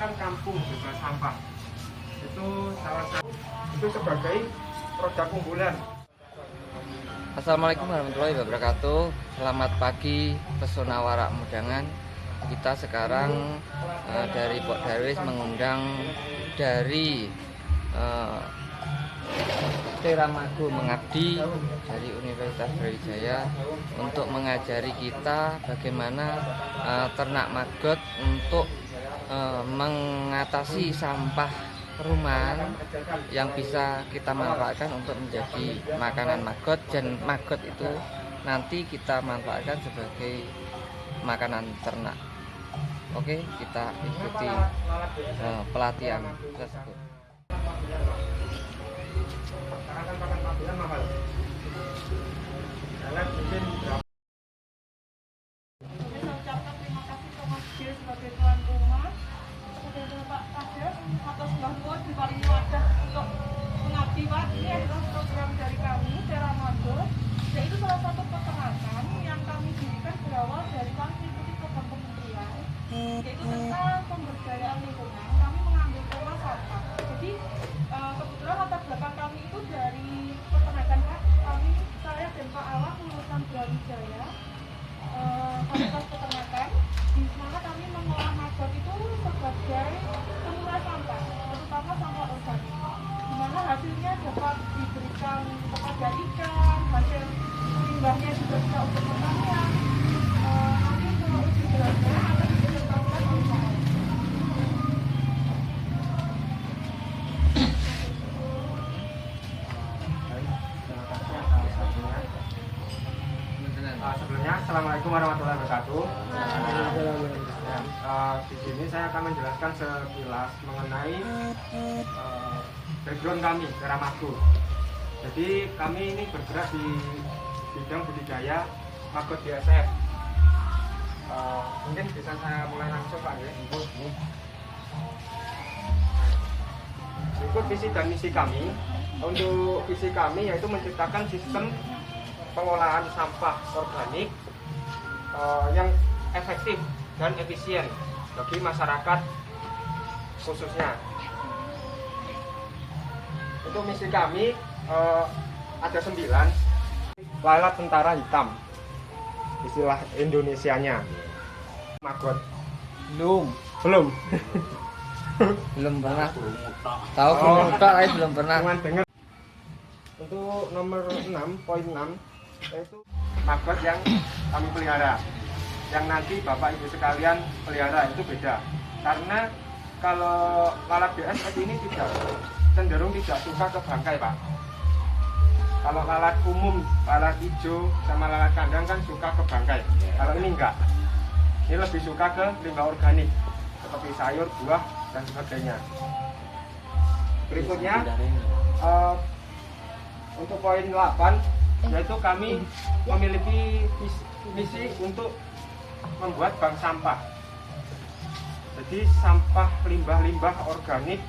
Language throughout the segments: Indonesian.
menciptakan kampung bebas sampah. Itu salah satu, itu sebagai produk unggulan. Assalamualaikum warahmatullahi wabarakatuh. Selamat pagi Pesona Warak Mudangan. Kita sekarang dari Pok Darwis mengundang dari Teramago Mengabdi dari Universitas Brawijaya untuk mengajari kita bagaimana ternak maggot untuk mengatasi sampah rumahan yang bisa kita manfaatkan untuk menjadi makanan maggot, dan maggot itu nanti kita manfaatkan sebagai makanan ternak. Oke, kita ikuti pelatihan tersebut. Sebagai tuan rumah, kepada Pak Kadep atas bantuan diparingi wadah untuk mengabdi, Pak. Ini adalah program dari kami, Teramago, yaitu salah satu peternakan yang kami dirikan berawal dari kami mengikuti program kementerian, yaitu tentang pemberdayaan lingkungan. Kami mengambil tema sampah. Jadi kebetulan latar belakang kami itu dari peternakan, Pak. Saya dan Pak Awang lulusan Brawijaya, Fakultas Peternakan, di mana kami mengolah maggot itu sebagai pengurai sampah, terutama sampah organik, di mana hasilnya dapat diberikan kepada ikan, hasil limbahnya juga bisa untuk pertanian. Nanti untuk uji beratnya akan diberitahukan oleh Pak. Sebelumnya, Assalamualaikum warahmatullahi wabarakatuh. Di sini saya akan menjelaskan sekilas mengenai background kami, Teramago. Jadi kami ini bergerak di bidang budidaya maggot BSF. Mungkin bisa saya mulai langsung, Pak, ya. Ikut visi dan misi kami. Untuk visi kami yaitu menciptakan sistem pengolahan sampah organik yang efektif dan efisien bagi masyarakat khususnya. Untuk misi kami ada 9. Lalat tentara hitam, istilah Indonesianya. Maggot belum Belum pernah tahu, tapi belum pernah. Cuman dengar. Untuk nomor 6.6 yaitu maggot yang kami pelihara, yang nanti Bapak Ibu sekalian pelihara itu beda, karena kalau lalat BSF ini cenderung tidak suka ke bangkai, Pak. Kalau lalat umum, lalat hijau sama lalat kandang kan suka ke bangkai. Kalau ini enggak, ini lebih suka ke limbah organik seperti sayur, buah dan sebagainya. Berikutnya untuk poin 8, yaitu kami memiliki misi untuk membuat bank sampah. Jadi sampah limbah-limbah organik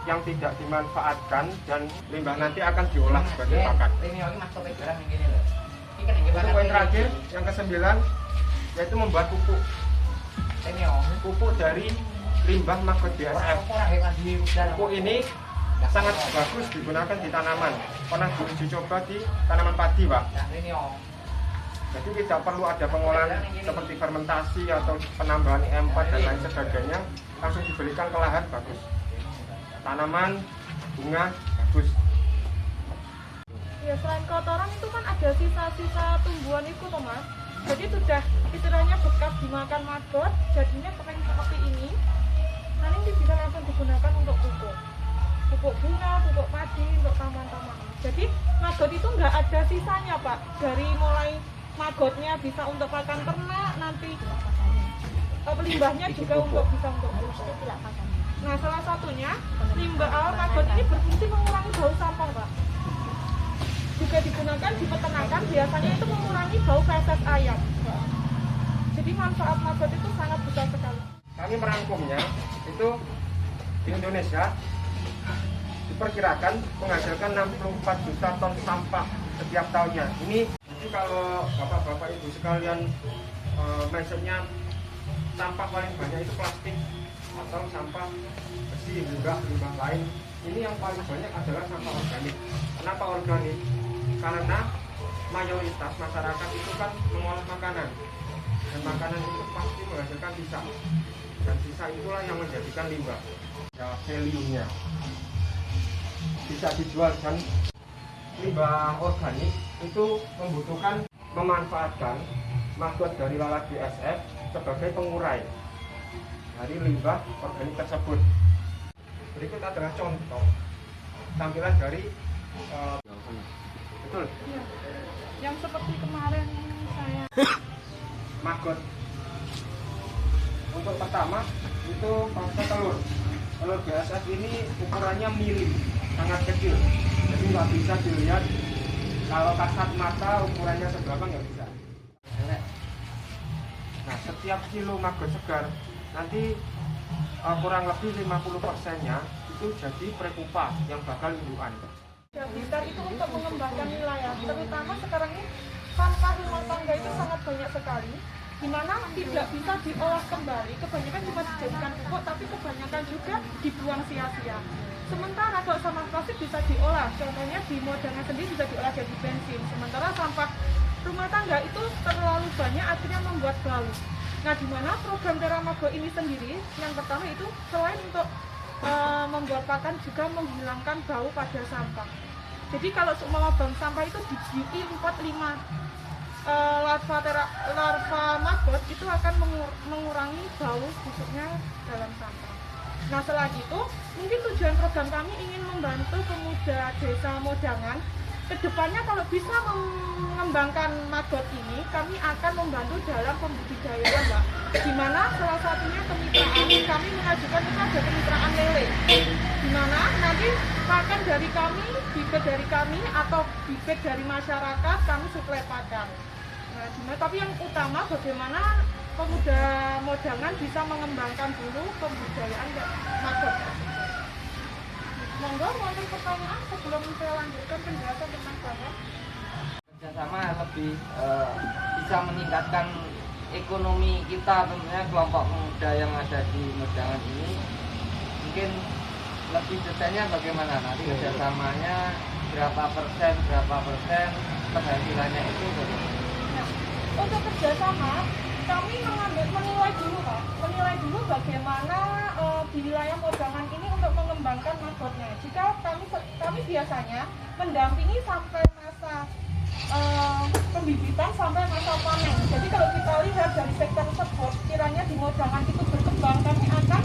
yang tidak dimanfaatkan dan limbah nanti akan diolah sebagai pakan. Untuk poin terakhir, yang ke-9, yaitu membuat pupuk. Pupuk dari limbah maggot BSF. Pupuk ini sangat bagus digunakan di tanaman. Pernah diuji coba di tanaman padi, Pak. Jadi tidak perlu ada pengolahan seperti fermentasi atau penambahan E4 dan lain sebagainya, langsung diberikan ke lahan bagus. Tanaman, bunga bagus. Ya, selain kotoran itu kan ada sisa-sisa tumbuhan itu, toh, Mas. Jadi sudah istilahnya bekas dimakan maggot, jadinya kering seperti ini. Nah, ini bisa langsung digunakan untuk pupuk bunga, pupuk padi, untuk taman-taman. Jadi maggot itu nggak ada sisanya, Pak. Dari mulai maggotnya bisa untuk pakan ternak, nanti limbahnya juga bisa untuk pupuk. Nah, salah satunya limbah maggot ini berfungsi mengurangi bau sampah, Pak. Juga digunakan di peternakan, biasanya itu mengurangi bau feses ayam. Jadi manfaat maggot itu sangat besar sekali. Kami merangkumnya itu di Indonesia diperkirakan menghasilkan 64 juta ton sampah setiap tahunnya. Ini jadi kalau bapak-bapak ibu sekalian mindsetnya sampah paling banyak itu plastik, atau sampah besi, limbah lain. Ini yang paling banyak adalah sampah organik. Kenapa organik? Karena mayoritas masyarakat itu kan mengolah makanan, dan makanan itu pasti menghasilkan sisa, dan sisa itulah yang menjadikan limbah. Ya, value-nya bisa dijual, dan limbah organik itu membutuhkan memanfaatkan maggot dari lalat BASF sebagai pengurai dari limbah organik tersebut. Berikut adalah contoh tampilan dari betul Iya. Yang seperti kemarin saya maggot. Untuk pertama itu pakai telur BASF ini ukurannya mili, sangat kecil, jadi nggak bisa dilihat kalau kasat mata ukurannya seberapa, nggak bisa. Nah, setiap kilo maggot segar nanti kurang lebih 50%-nya itu jadi prekupa yang bakal indukan. Blitar itu untuk mengembangkan wilayah, terutama sekarang ini sampah rumah tangga itu sangat banyak sekali, di mana tidak bisa diolah kembali. Kebanyakan cuma dijadikan pupuk, tapi kebanyakan juga dibuang sia-sia. Sementara kalau sampah plastik bisa diolah, contohnya di Modangan sendiri bisa diolah jadi bensin. Sementara sampah rumah tangga itu terlalu banyak, akhirnya membuat bau. Nah, di mana program Teramago ini sendiri, yang pertama itu selain untuk membuat pakan juga menghilangkan bau pada sampah. Jadi kalau semua bank sampah itu di 4-5 larva maggot itu akan mengurangi bau busuknya dalam sampah. Nah, selain itu mungkin tujuan program kami ingin membantu pemuda desa Modangan. Kedepannya kalau bisa mengembangkan maggot ini, kami akan membantu dalam pembudidayaan, Mbak. Di mana salah satunya kemitraan, kami mengajukan itu ada kemitraan lele. Di mana nanti pakan dari kami, bibit dari kami, atau bibit dari masyarakat, kami suplai pakan. Nah, tapi yang utama bagaimana pemuda Modangan bisa mengembangkan dulu pembudidayaan maggot. Monggo, wonten pertanyaan sebelum saya lanjutkan penjelasan tentang banyak. Kerjasama lebih bisa meningkatkan ekonomi kita, tentunya kelompok muda yang ada di Modangan ini. Mungkin lebih detailnya bagaimana nanti kerjasamanya, berapa persen penghasilannya itu bagaimana? Nah, untuk kerjasama kami menilai dulu, Pak. Menilai dulu bagaimana di wilayah Modangan ini untuk mengembangkan maggotnya. Jika kami biasanya mendampingi sampai masa pembibitan sampai masa panen. Jadi kalau kita lihat dari sektor tersebut, kiranya di Modangan itu berkembang, kami akan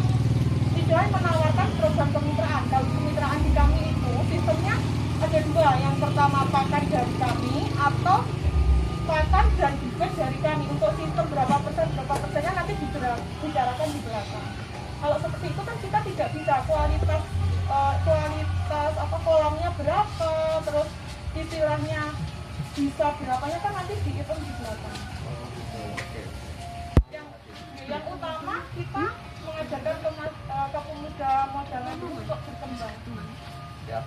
istilahnya menawarkan program kemitraan. Kalau kemitraan di kami itu sistemnya ada dua. Yang pertama pakan dari kami atau pakan dan bibit dari kami. Untuk sistem berapa persennya nanti dibicarakan di belakang. Kalau seperti itu kan kita tidak bisa kualitas kolamnya berapa, terus istilahnya bisa berapanya kan nanti dihitung di belakang. Yang utama kita mengajarkan ke pemuda Modangan untuk berkembang. Siap.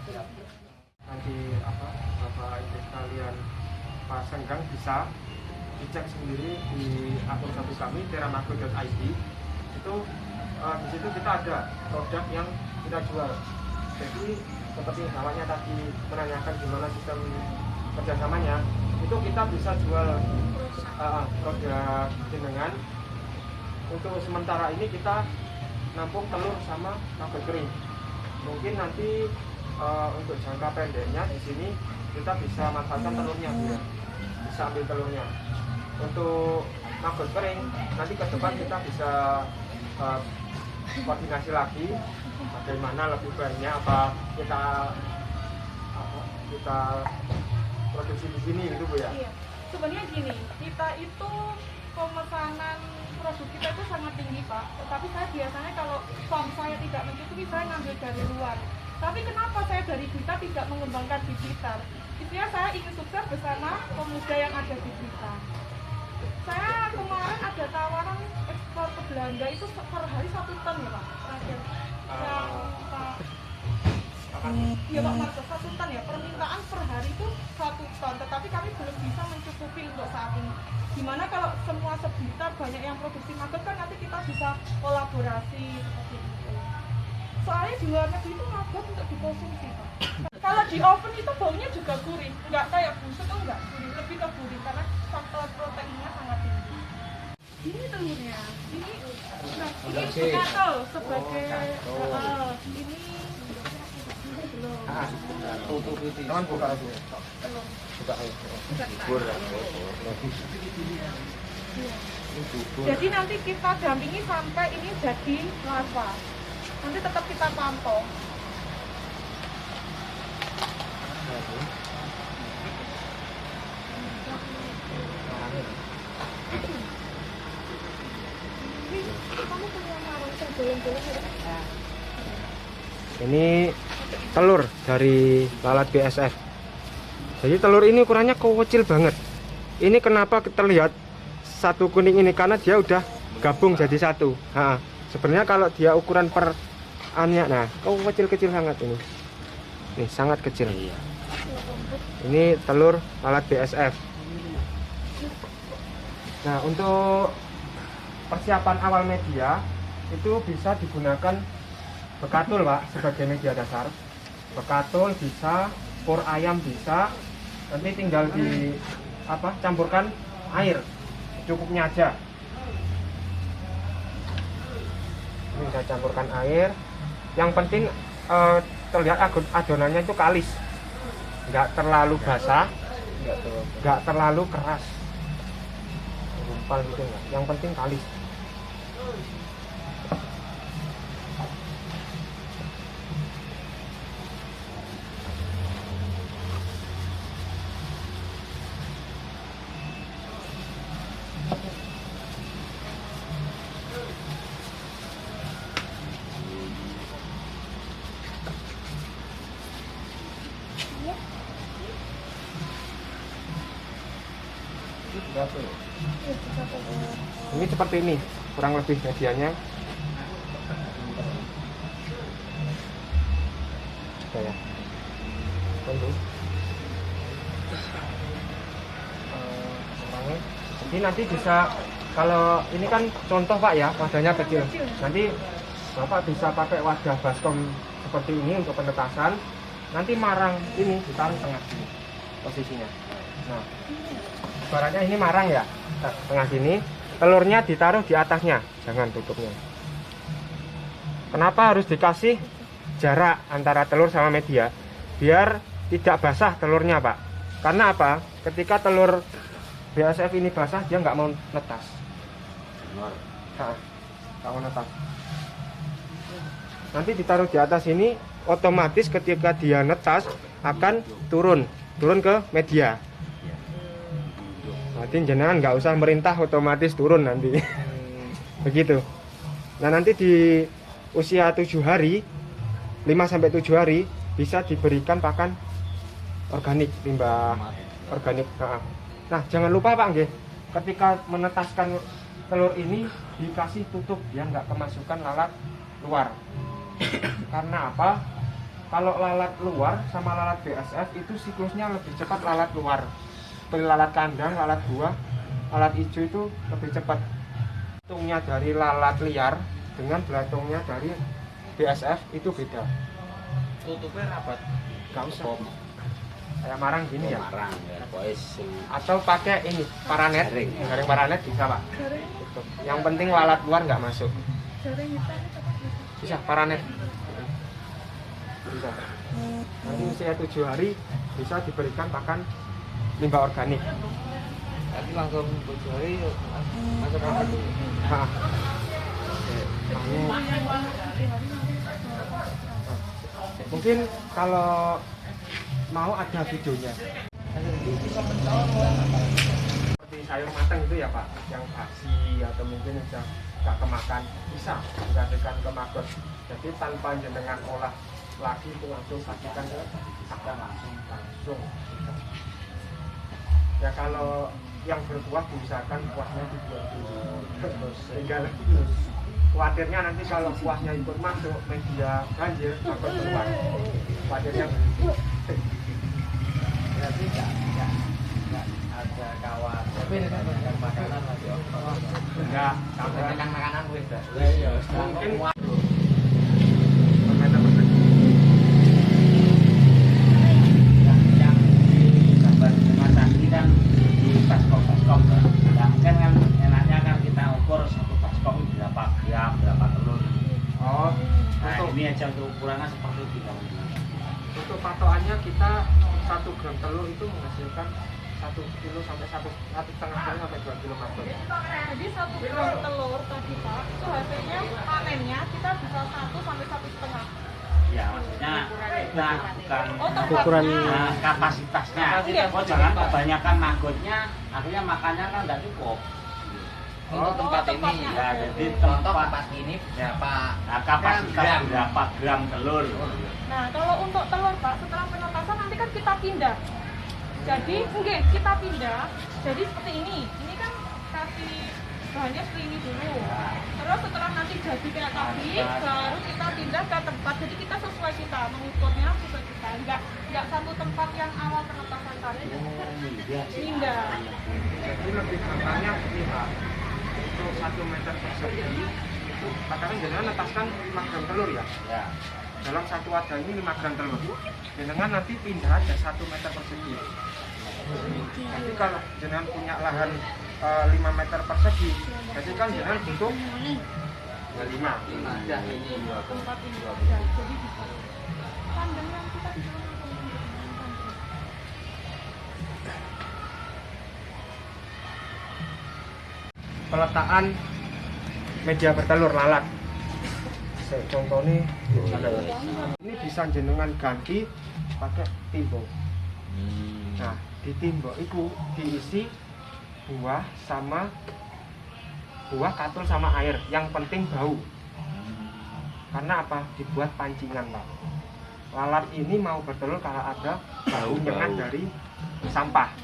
Nanti Bapak Ibu sekalian, Pak Senggang bisa dicek sendiri di akun satu kami teramago.id. Itu di situ kita ada produk yang kita jual. Jadi seperti awalnya tadi menanyakan gimana sistem kerjasamanya, itu kita bisa jual produk jenengan. Untuk sementara ini kita nampung telur sama maggot kering. Mungkin nanti untuk jangka pendeknya di sini kita bisa manfaatkan telurnya, ya. Bisa ambil telurnya. Untuk maggot kering nanti ke depan kita bisa koordinasi lagi bagaimana lebih baiknya kita produksi di sini gitu, Bu, ya. Iya. Sebenarnya gini, kita itu pemesanan produk kita itu sangat tinggi, Pak. Tetapi saya biasanya kalau farm saya tidak mencukupi, saya ngambil dari luar. Tapi kenapa saya dari Blitar tidak mengembangkan di Blitar? Istilahnya saya ingin sukses bersama pemuda yang ada di Blitar. Saya kemarin ada tawaran ekspor ke Belanda itu per hari 1 ton ya, Pak. Terakhir. Yang Pak Iya, Pak Marco, 1 ton ya. Permintaan per hari itu 1 ton. Tetapi kami belum bisa mencukupi mencukupi untuk saat ini. Gimana kalau semua sekitar banyak yang produksi maggot kan nanti kita bisa kolaborasi seperti itu. Soalnya di luar negeri itu maggot untuk dikonsumsi, Pak. Kalau di oven itu baunya juga gurih, nggak kayak busuk, enggak gurih, lebih ke gurih karena faktor proteinnya sangat tinggi. Ini telurnya, ini gatel sebagai ini belum. Tangan buka aja. Buka aja. Jadi nanti kita dampingi sampai ini jadi larva. Nanti tetap kita pantau. Kamu punya marung bolong-bolong ya? Ini telur dari lalat BSF. Jadi telur ini ukurannya kecil banget. Ini kenapa terlihat satu kuning ini, karena dia udah gabung jadi satu. Sebenarnya kalau dia ukuran per annya, nah kecil-kecil sangat ini. Nih sangat kecil. Ini telur lalat BSF. Nah, untuk persiapan awal media itu bisa digunakan bekatul, Pak, sebagai media dasar. Bekatul bisa, pur ayam bisa. Nanti tinggal di campurkan air cukupnya aja. Ini saya campurkan air. Yang penting terlihat adonannya itu kalis, nggak terlalu basah, nggak terlalu keras, gumpal gitu nggak. Yang penting kalis. Ini seperti ini kurang lebih medianya. Ya. Jadi nanti bisa, kalau ini kan contoh, Pak, ya, wadahnya kecil. Nanti Bapak bisa pakai wadah baskom seperti ini untuk penetasan. Nanti marang ini ditaruh tengah sini posisinya. Nah, ibaratnya ini marang ya, tengah sini, telurnya ditaruh di atasnya, jangan tutupnya. Kenapa harus dikasih jarak antara telur sama media? Biar tidak basah telurnya, Pak. Karena apa? Ketika telur BSF ini basah, dia nggak mau netas. Nggak mau netas. Nanti ditaruh di atas ini, otomatis ketika dia netas akan turun ke media. Nanti jenengan nggak usah merintah, otomatis turun nanti. Begitu. Nah, nanti di usia 7 hari, 5-7 hari bisa diberikan pakan organik, limbah organik. Nah, jangan lupa, Pak, nggih, ketika menetaskan telur ini dikasih tutup biar nggak kemasukan lalat luar. Karena apa? Kalau lalat luar sama lalat BSF itu siklusnya lebih cepat lalat luar. Seperti lalat kandang, lalat buah, lalat hijau itu lebih cepat. Belantungnya dari lalat liar dengan belantungnya dari BSF itu beda. Tutupnya rapat. Gak usah. Kayak marang gini ya. Marang ya, atau pakai ini paranet, garing paranet bisa, Pak. Yang penting lalat luar nggak masuk. Bisa paranet. Bisa. Nanti usia 7 hari bisa diberikan pakan limbah organik. Nanti langsung 7 hari langsung makan dulu. Mungkin kalau mau ada videonya. Seperti sayur matang itu ya, Pak, yang basi atau mungkin sudah nggak kemakan, bisa dikasihkan ke maggot. Jadi tanpa jenengan olah lagi itu langsung kasihkan ke pakan langsung. Ya kalau yang berkuah diusahakan kuahnya dibuat dulu. Tinggal khawatirnya nanti kalau kuahnya ikut masuk media banjir takut keluar. Khawatirnya Berarti nggak ada Makan makanan lagi. Enggak, sampai Tekan makanan wis dah. mungkin per meter persegi. Yang di gambar rumah tadi kan di baskom yang kan enaknya kan kita ukur satu baskom berapa gram berapa telur. Oh, Nah untuk ini aja untuk ukurannya seperti itu kan. untuk patokannya kita 1 gram telur itu menghasilkan 1 kilo sampai 1,5 kilo sampai 2 kilo maggot. Jadi 1 gram telur tadi Pak, itu hasilnya panennya kita bisa 1 sampai 1,5. Ya maksudnya kita bukan Oh, tempatnya. kapasitasnya. Iya. Oh jangan kebanyakan maggotnya, akhirnya makannya kan tidak cukup. Untuk tempat ini tempatnya. Ya jadi contoh tempat tempat ini berapa nah, kapasitas gram. berapa gram telur. Nah, kalau untuk telur Pak, setelah penetasan nanti kan kita pindah. Jadi, mungkin kita pindah. Jadi seperti ini. Ini kan kasih bahannya seperti ini dulu. Terus setelah nanti jadi kayak tadi, baru kita pindah ke tempat. Jadi kita sesuai kita mengukurnya sesuai kita. Enggak satu tempat yang awal penetasan tadi. Pindah. Jadi lebih gampangnya begini Pak. Untuk 1 meter persegi itu katakan jenengan netaskan 5 gram telur ya. Ya. Dalam satu wadah ini 5 gram telur. Jenengan nanti pindah aja 1 meter persegi. Nanti kalau jenengan punya lahan 5 meter persegi, jadi kan jenengan butuh 5. aja ini. Tempat ini aja. Jadi bisa. Kandang yang kita di sana. Peletakan media bertelur lalat. Contoh nih, ini bisa jenengan ganti pakai timbok. Nah, di timbok itu diisi buah katul sama air. Yang penting bau. Karena apa? Dibuat pancingan, Pak. Lalat ini mau bertelur kalau ada bau nyengat dari sampah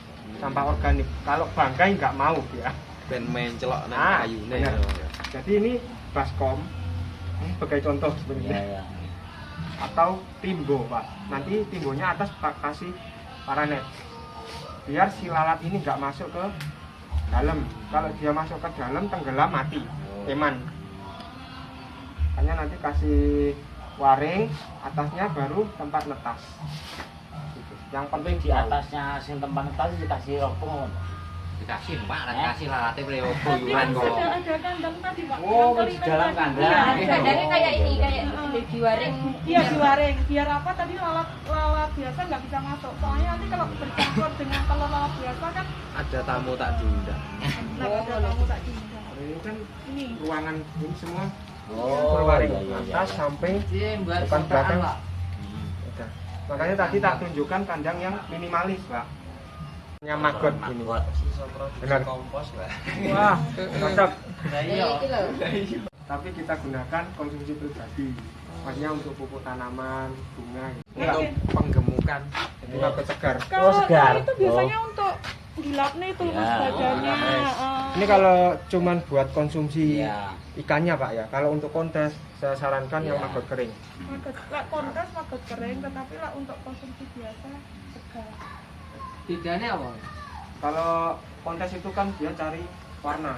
organik. Kalau bangkai nggak mau dia. Ben mencelok nang Ah, kayune. bener. Jadi ini baskom, ini sebagai contoh sebenarnya. Ya, ya. Atau timbo, Pak. Nanti timbonya atas Pak kasih paranet. Biar si lalat ini nggak masuk ke dalam. Kalau dia masuk ke dalam tenggelam mati, eman. Makanya nanti kasih waring, atasnya baru tempat netas. Gitu. Yang penting Di atasnya sing tempat netas dikasih ropong. Dikasih Pak, dan kasih lalatnya beliau Tapi buyuran kan kok. sudah ada kandang tadi Pak. Oh, Yang di dalam tadi. kandang. Iya, Kandangnya kayak ini, kayak di waring. Iya di waring. Biar apa tadi lalat biasa nggak bisa masuk. Soalnya nanti kalau bercampur dengan telur lalat biasa kan Ada tamu tak diundang. nggak ada kamu tak diundang. ini kan Ini. ruangan ini semua Oh, waring iya, iya, iya. atas sampai Iya, buat depan belakang. Pak. Udah. Makanya tadi tak tunjukkan kandang yang minimalis, Pak. Yang maggot ini. Benar. Kompos lah. Wah, cocok. Nah, iya. Ini loh. Tapi kita gunakan konsumsi pribadi. Maksudnya untuk pupuk tanaman, bunga. Gitu. Enggak. Untuk penggemukan. Jadi maggot segar. Kalau segar. itu biasanya untuk dilapnya itu Ya, lemas badannya. Ini kalau cuman buat konsumsi Iya. ikannya, Pak ya. Kalau untuk kontes, saya sarankan yang Iya. maggot kering. Lah kontes maggot kering, tetapi lah untuk konsumsi biasa segar. Bedanya apa? Kalau kontes itu kan dia cari warna,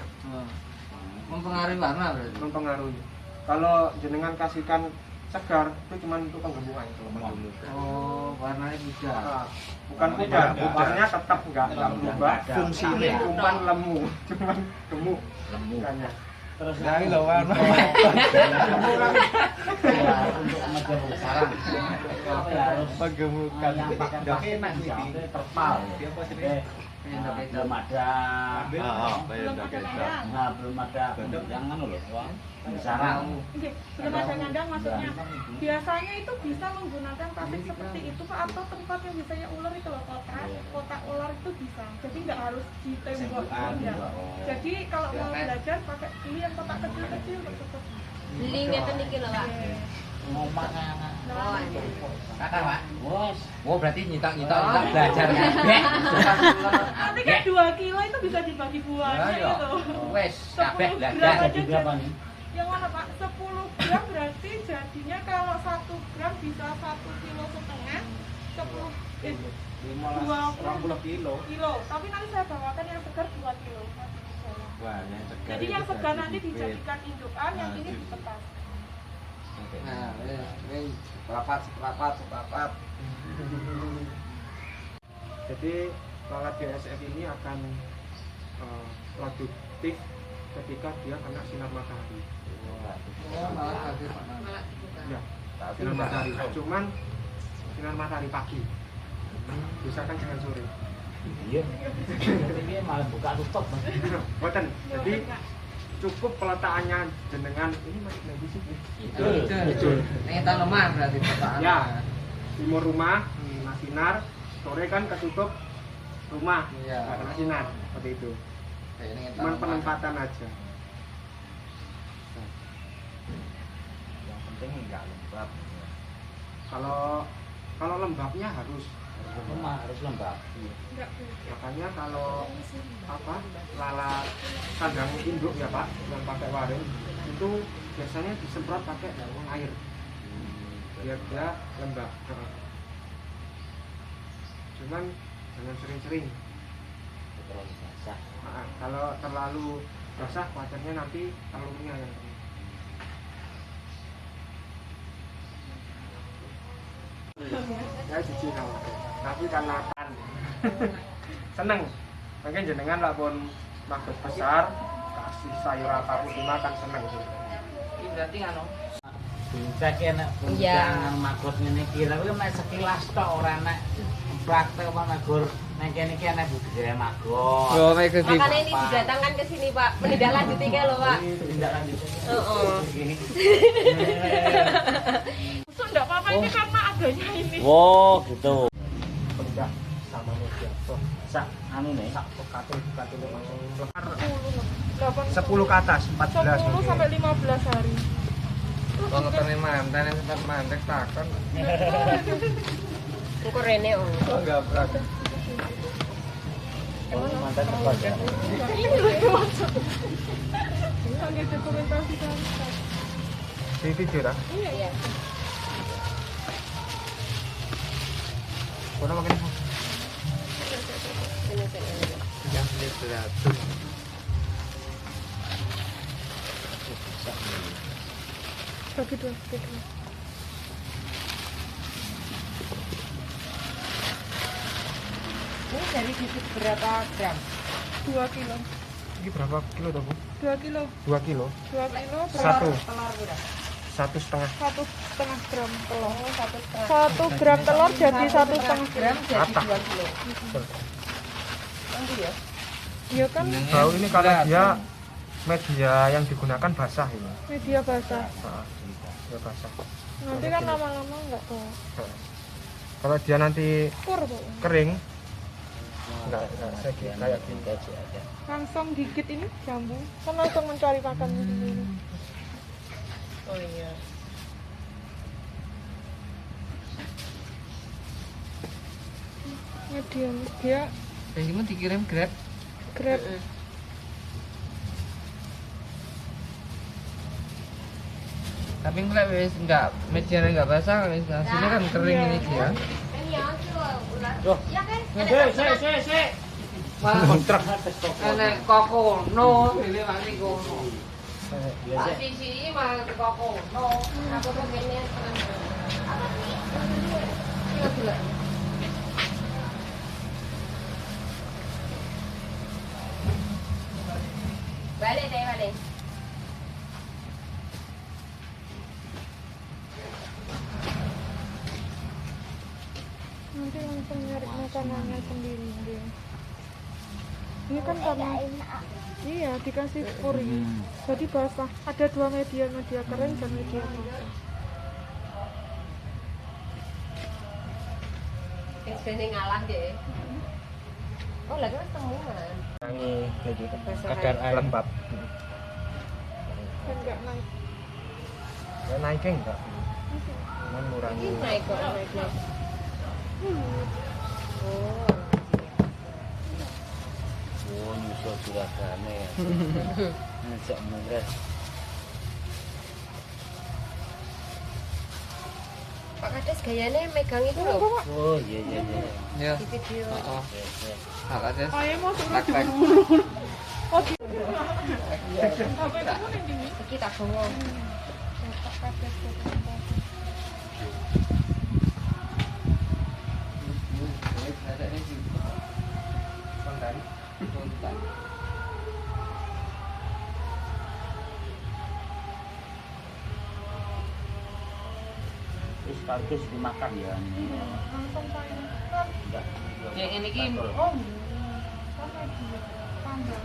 Mempengaruhi warna berarti. mempengaruhi. Kalau jenengan kasihkan segar itu cuma untuk penggemukan. Oh, warnanya beda. Nah, bukan pudar, warnanya tetap enggak berubah. Fungsinya. Cuman lemu, cuman gemuk. Lemu. Ikannya. Terus Nah, ini loh warna. ya, untuk menjauh sarang. Tapi harus Penggemukan. yang pakai enak sih. Terpal. Belum ada. Nah, belum ada yang anu loh. Sarang. Oke, belum ada kandang maksudnya. Biasanya itu bisa menggunakan plastik seperti itu Pak, atau tempat yang biasanya ular itu loh, kotak ular itu bisa. Jadi nggak harus di tembok ya. Jadi kalau mau belajar pakai ini yang kotak kecil-kecil cukup. Beli ngeten iki lho, Pak. Ngomong anak. Oh, ini. Kata Pak. Bos. Oh, berarti nyitak-nyitak belajar ya. Nanti kan 2 kilo itu bisa dibagi buahnya Iya. gitu. Wes, 10 kabeh gram belajar. aja Jadi berapa nih? Yang mana Pak? 10 gram berarti jadinya kalau 1 gram bisa 1,5 kilo. 20 kilo. tapi nanti saya bawakan yang segar 2 kilo. Wah, yang segar Jadi itu yang segar jadi nanti bibit. dijadikan indukan, yang Nah, ini jadi- dipetas. Oke. Nah, ini seprapat. Jadi lalat BSF ini akan produktif ketika dia kena sinar matahari. Oh, malah habis. Ya, sinar matahari. Cuman sinar matahari pagi. Misalkan jangan sore. Iya. Ini malah buka tutup. Boten. Jadi cukup peletakannya jenengan ini masih di sini. Hijau. Ini tanaman berarti pertanyaan. Ya. Timur rumah kena sinar, sore kan ketutup rumah, Iya. nggak kena sinar seperti itu. Ini Cuman penempatan aja. Yang penting enggak lembab. Kalau lembabnya harus. Rumah harus lembab. Enggak Bu. Makanya kalau lalat kandang induk ya Pak, yang pakai waring itu biasanya disemprot pakai air biar dia lembab. Cuman jangan sering-sering. Terlalu basah. Kalau terlalu basah khawatirnya nanti kalungnya yang kena. Ya cuci kalau tapi karena kan seneng mungkin jenengan lapun magot besar kasih sayur apapun dimakan seneng sih. Ini berarti anu. Saya kena Iya. yang magot ngene iki lha kuwi mek sekilas tok ora nek praktek apa magur nek kene iki ana budaya magot. Oh, mek gede. Makanya ini didatangkan ke sini Pak, menindaklanjuti kayak loh Pak. Tindak lanjut. Heeh. Itu enggak apa-apa ini karena adanya ini. Wow, gitu. Pendah sama media. So, Sak anu nih. sak katul langsung 10 10 ke atas 14 mungkin. sampai 15 hari. Kalau ketemu mantan yang sempat mandek takon. Engko rene oh. Oh, enggak berat. Mantan tepat ya. Ini lagi maksud. Ini dokumentasi kan. Di video dah. Iya. Kono makin Sini. Yang ini berat. Bagi dua. Ini dari bibit berapa gram? 2 kilo. ini berapa kilo dah Bu? 2 kilo. 2 kilo. 2 kilo Satu. Telur udah. 1,5. 1,5 gram telur. 1,5 1 gram telur jadi 1,5 gram jadi Rata. 2 kilo. Nanti ya. Iya kan Bau ini kalau dia media yang digunakan basah ini. media basah. Ya basah. Nanti kan lama-lama enggak tahu. Kalau dia nanti Kur Bu. kering enggak kayak gini. Langsung gigit ini jambu. Kan langsung mencari makan sendiri. Oh iya. Medium dia Yang ini dikirim Grab. grab. Tapi enggak wis enggak medianya enggak basah, wis hasilnya kan kering ini dia. Ini ya ular. Loh. Iya kan? Sik. Kontrak. Enek kokono, dene wani kono. Biasa. Sisi mah kokono. Aku tuh kayaknya seneng. Apa sih? Iya gula. Balik. Nanti langsung nyari makanannya sendiri dia. Ini kan karena iya dikasih puri. Jadi basah. Ada 2 media kering dan media basah. Sini ngalah deh. Oh lagi mas temuan. Ini Kadar air lembab. Dan enggak naik. Ya naiknya enggak. Mengurangi. Ini naik kok naik. Oh. Oh, nyusul juragane ya. Ngejak mures. Pak Kades gayanya megang itu loh Oh iya. Ya. di video. Oh. Pak Kades. Ayo mau suruh Praktek. Oh gitu. Sampai kamu nih di Iki tak bawa. Pak Kades Terus sekaligus dimakan ya ini. langsung pakai Enggak. Yang ini ki oh sampai di tanggal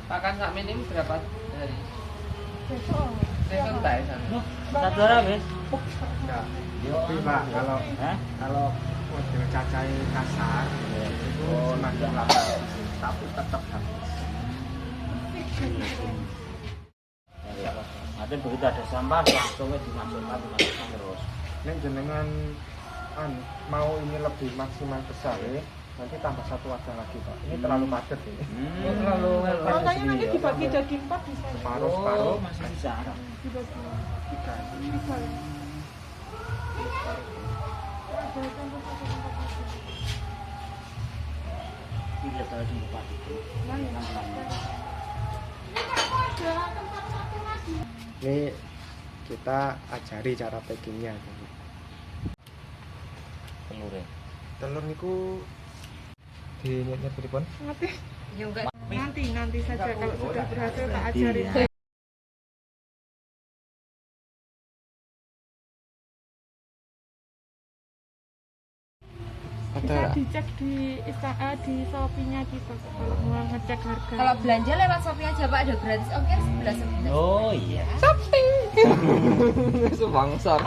pakan sak minim berapa hari? besok Saya tak ya sana. Satu orang wis. Enggak. Tapi Pak, Hah? kalau model cacai kasar itu semakin lama tapi tetap habis. Nanti begitu ada sampah langsung dimasukkan terus. Nek jenengan mau ini lebih maksimal besar ya, nanti tambah satu wadah lagi Pak. Ini terlalu padat ini. Terlalu makanya nanti dibagi jadi 4 bisa ya? Separuh Masih bisa. dibagi 3 ya ada tempat satu tempat lagi. Tidak tahu di tempat itu. Nah, ya. Ada tempat satu lagi. Ini kita ajari cara packingnya. Telur ya. Telur niku di nyet pripun? Ngerti? Ya enggak. Nanti saja kalau sudah berhasil tak ajarin. Bisa dicek di di Shopee-nya kita kalau mau ngecek harga. Kalau belanja lewat Shopee aja Pak ada gratis ongkir 11. Oh iya. Sebangsa.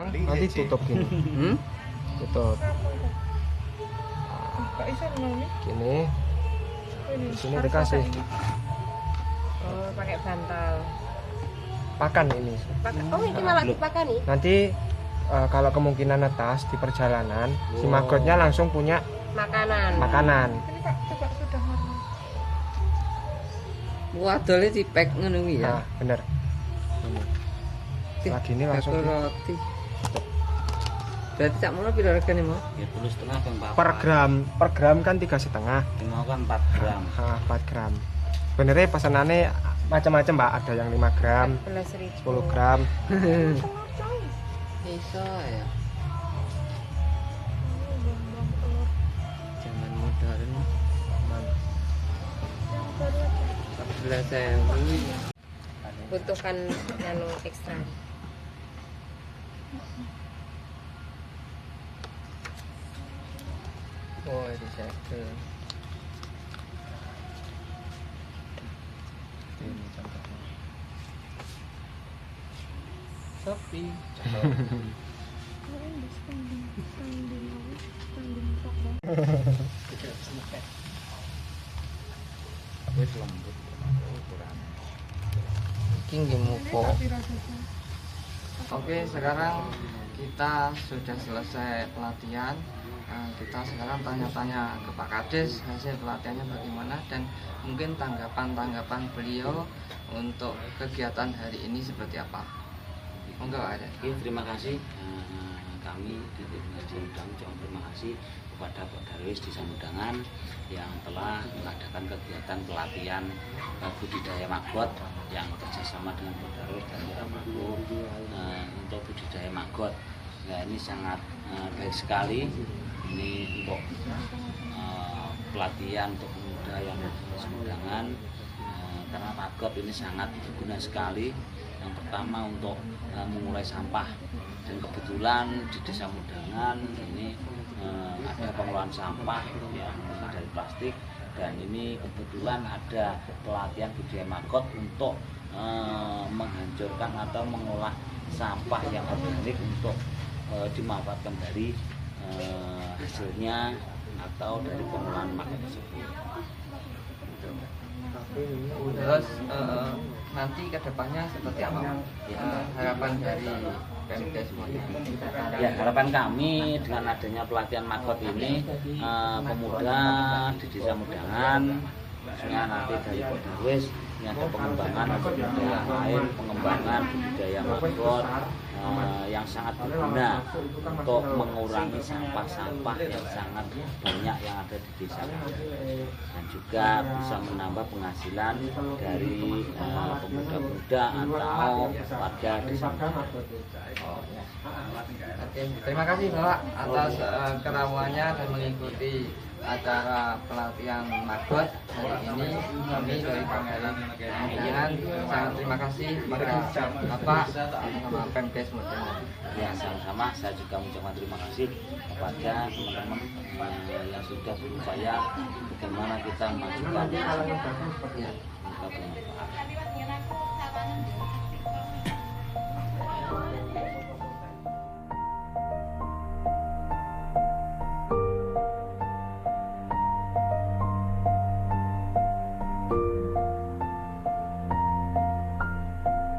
Nanti tutup gini. Tutup. Kok iso ngono Gini. ini? Di sini Harus dikasih pakai ini. Oh, pakai bantal. pakan ini. Oh, ini malah dipakai nih. Nanti kalau kemungkinan netas di perjalanan, si magotnya langsung punya makanan. Ini Pak coba sudah normal. Wadole dipek ngono kuwi ya. Nah, bener. Ini. Lagi ini langsung Bakul roti. Berarti tak mau piro regane mau? Ya 2,5 Bang Bapak. per gram kan 3,5. Mau kan 4 gram. 4 gram. Benernya pesanannya macam-macam Mbak, ada yang 5 gram, 14.000. 10 gram. Iso ya. Zaman modern. 14.000. Butuhkan nano ekstra. Oh, itu segel. Ini contohnya. Shopee. Wis lembut ukuran. Iki nggih mupo. Oke, sekarang kita sudah selesai pelatihan. Kita sekarang tanya-tanya ke Pak Kades hasil pelatihannya bagaimana dan mungkin tanggapan beliau untuk kegiatan hari ini seperti apa. Monggo ada. Oke, terima kasih. Kami di Tim Samudang terima kasih kepada Pak Darwis di Samudangan yang telah mengadakan kegiatan pelatihan budidaya maggot yang kerjasama dengan Pak Darwis dan Ramadgo untuk budidaya maggot. Nah, ini sangat baik sekali. Ini untuk pelatihan untuk pemuda yang Samudangan karena maggot ini sangat berguna sekali. Yang pertama untuk mengurai sampah, dan kebetulan di Desa Mudangan ini ada pengelolaan sampah yang dari plastik, dan ini kebetulan ada pelatihan budidaya maggot untuk menghancurkan atau mengolah sampah yang organik untuk dimanfaatkan dari hasilnya atau dari pengolahan maggot tersebut. Terus nanti kedepannya seperti apa? Harapan dari Pemda semuanya. Ya, harapan kami dengan adanya pelatihan maggot ini pemuda di Desa Mudangan, khususnya nanti dari Pak Darwis ini ada pengembangan budaya lain, pengembangan budaya magot yang sangat berguna untuk mengurangi sampah-sampah yang sangat banyak yang ada di desa kami, dan juga bisa menambah penghasilan dari pemuda-pemuda atau warga desa. Oke, terima kasih Bapak atas kerawaannya dan mengikuti acara pelatihan magot hari ini. Kami dari KPRI Pemilihan sangat terima kasih kepada Bapak sama Pemkes Mojokerto. Ya, sama-sama. Saya juga mengucapkan terima kasih kepada teman-teman yang sudah berupaya bagaimana kita memajukan desa. Ya. Semoga bermanfaat.